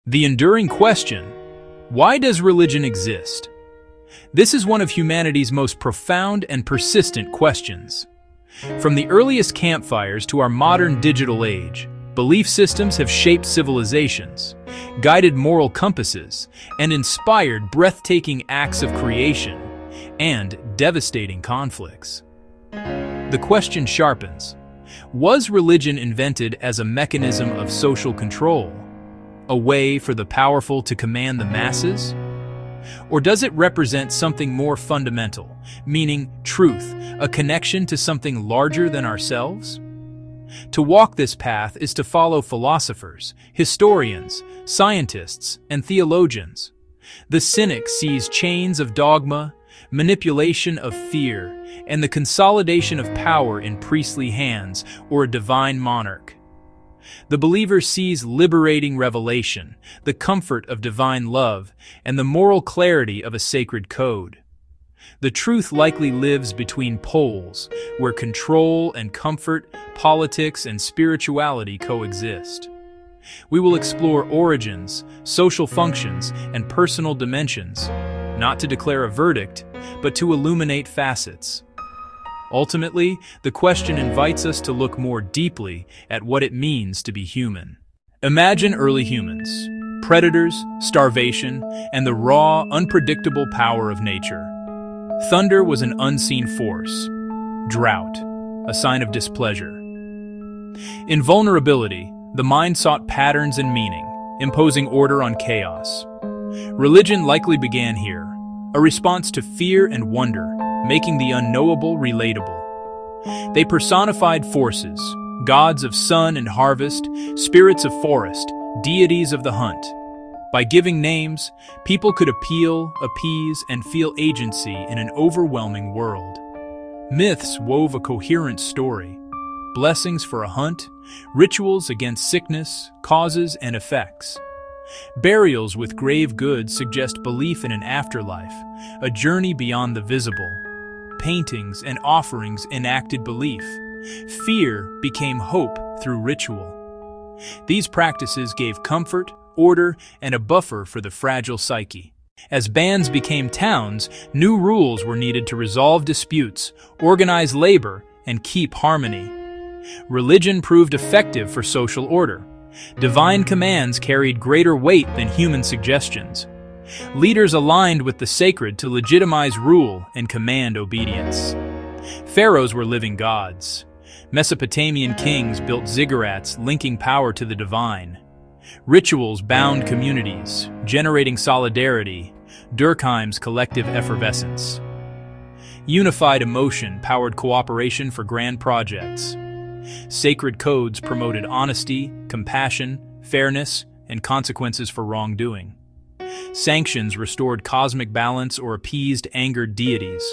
The enduring question, why does religion exist? This is one of humanity's most profound and persistent questions. From the earliest campfires to our modern digital age, belief systems have shaped civilizations, guided moral compasses, and inspired breathtaking acts of creation and devastating conflicts. The question sharpens. Was religion invented as a mechanism of social control? A way for the powerful to command the masses? Or does it represent something more fundamental, meaning truth, a connection to something larger than ourselves? To walk this path is to follow philosophers, historians, scientists, and theologians. The cynic sees chains of dogma, manipulation of fear, and the consolidation of power in priestly hands or a divine monarch. The believer sees liberating revelation, the comfort of divine love, and the moral clarity of a sacred code. The truth likely lives between poles, where control and comfort, politics and spirituality coexist. We will explore origins, social functions, and personal dimensions, not to declare a verdict, but to illuminate facets. Ultimately, the question invites us to look more deeply at what it means to be human. Imagine early humans, predators, starvation, and the raw, unpredictable power of nature. Thunder was an unseen force. Drought, a sign of displeasure. In vulnerability, the mind sought patterns and meaning, imposing order on chaos. Religion likely began here, a response to fear and wonder, making the unknowable relatable. They personified forces, gods of sun and harvest, spirits of forest, deities of the hunt. By giving names, people could appeal, appease, and feel agency in an overwhelming world. Myths wove a coherent story. Blessings for a hunt, rituals against sickness, causes and effects. Burials with grave goods suggest belief in an afterlife, a journey beyond the visible. Paintings and offerings enacted belief. Fear became hope through ritual. These practices gave comfort, order, and a buffer for the fragile psyche. As bands became towns, new rules were needed to resolve disputes, organize labor, and keep harmony. Religion proved effective for social order. Divine commands carried greater weight than human suggestions. Leaders aligned with the sacred to legitimize rule and command obedience. Pharaohs were living gods. Mesopotamian kings built ziggurats linking power to the divine. Rituals bound communities, generating solidarity, Durkheim's collective effervescence. Unified emotion powered cooperation for grand projects. Sacred codes promoted honesty, compassion, fairness, and consequences for wrongdoing. Sanctions restored cosmic balance or appeased angered deities.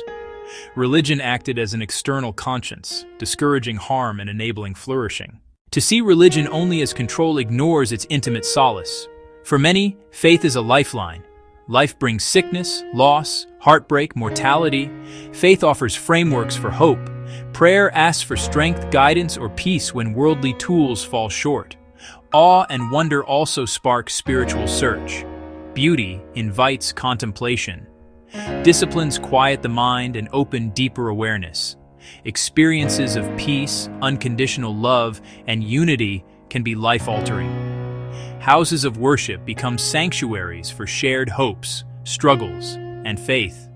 Religion acted as an external conscience, discouraging harm and enabling flourishing. To see religion only as control ignores its intimate solace. For many, faith is a lifeline. Life brings sickness, loss, heartbreak, mortality. Faith offers frameworks for hope. Prayer asks for strength, guidance, or peace when worldly tools fall short. Awe and wonder also spark spiritual search. Beauty invites contemplation. Disciplines quiet the mind and open deeper awareness. Experiences of peace, unconditional love, and unity can be life-altering. Houses of worship become sanctuaries for shared hopes, struggles, and faith.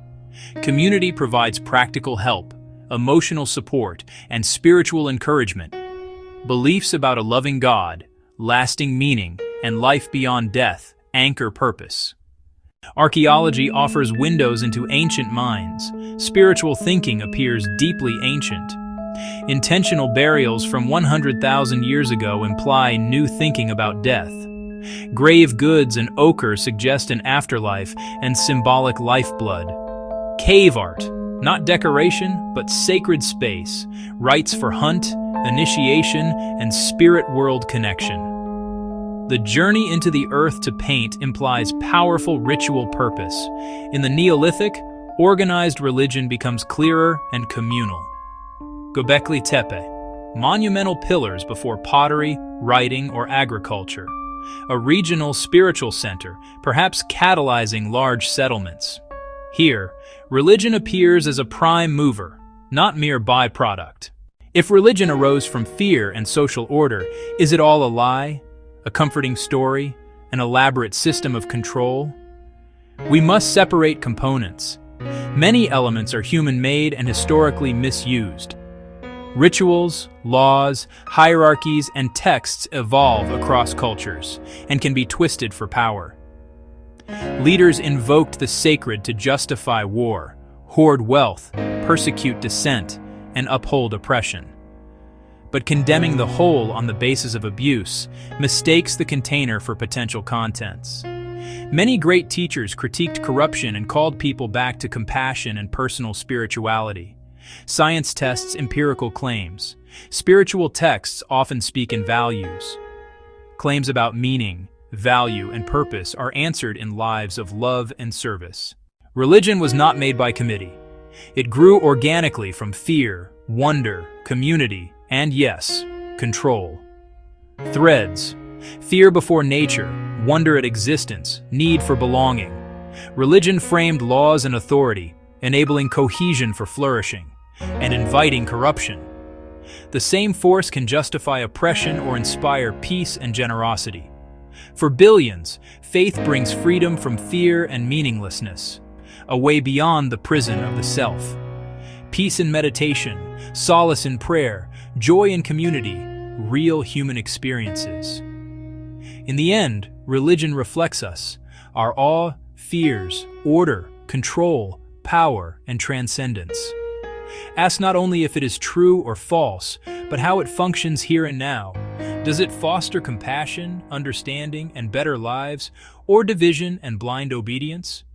Community provides practical help, emotional support, and spiritual encouragement. Beliefs about a loving God, lasting meaning, and life beyond death anchor purpose. Archaeology offers windows into ancient minds. Spiritual thinking appears deeply ancient. Intentional burials from 100,000 years ago imply new thinking about death. Grave goods and ochre suggest an afterlife and symbolic lifeblood. Cave art, not decoration, but sacred space, rites for hunt, initiation, and spirit world connection. The journey into the earth to paint implies powerful ritual purpose. In the Neolithic, organized religion becomes clearer and communal. Göbekli Tepe, monumental pillars before pottery, writing, or agriculture. a regional spiritual center, perhaps catalyzing large settlements. Here, religion appears as a prime mover, not mere byproduct. If religion arose from fear and social order, is it all a lie, a comforting story, an elaborate system of control? We must separate components. Many elements are human-made and historically misused. Rituals, laws, hierarchies, and texts evolve across cultures and can be twisted for power. Leaders invoked the sacred to justify war, hoard wealth, persecute dissent, and uphold oppression. But condemning the whole on the basis of abuse mistakes the container for potential contents. Many great teachers critiqued corruption and called people back to compassion and personal spirituality. Science tests empirical claims. Spiritual texts often speak in values. Claims about meaning, value, and purpose are answered in lives of love and service. Religion was not made by committee. It grew organically from fear, wonder, community, and yes, control. Threads: fear before nature, wonder at existence, need for belonging. Religion framed laws and authority, enabling cohesion for flourishing, and inviting corruption. The same force can justify oppression or inspire peace and generosity. For billions, faith brings freedom from fear and meaninglessness, a way beyond the prison of the self. Peace in meditation, solace in prayer, joy in community, real human experiences. In the end, religion reflects us, our awe, fears, order, control, power, and transcendence. Ask not only if it is true or false, but how it functions here and now. Does it foster compassion, understanding, and better lives, or division and blind obedience?